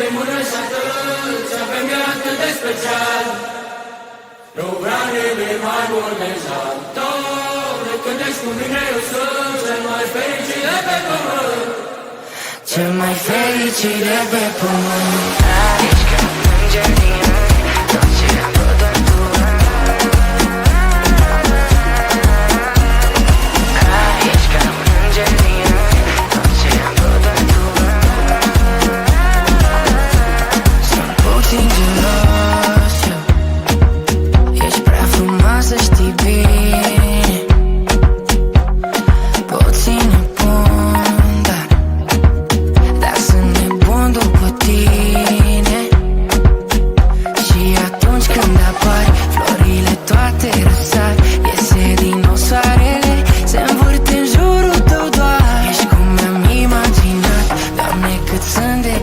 de mână și atât, ce avem e atât de special. Nu vreau nimic mai mult de Doamne, când ești cu mine eu sunt cel mai fericit de pe pământ. Cel mai fericit de pe pământ. Ești ca un înger din rai, tot ce am văd doar tu. Ești ca un înger din rai, tot ce am văd doar tu. Sunt puțin gelos eu, ești prea frumoasă, știi bine. Puțin nebun, dar sunt nebun după tine. Și atunci când apari, florile toate răsar. Iese din nou soarele, se învârte în jurul tău doar. Ești cum mi-am imaginat, Doamne, cât sunt de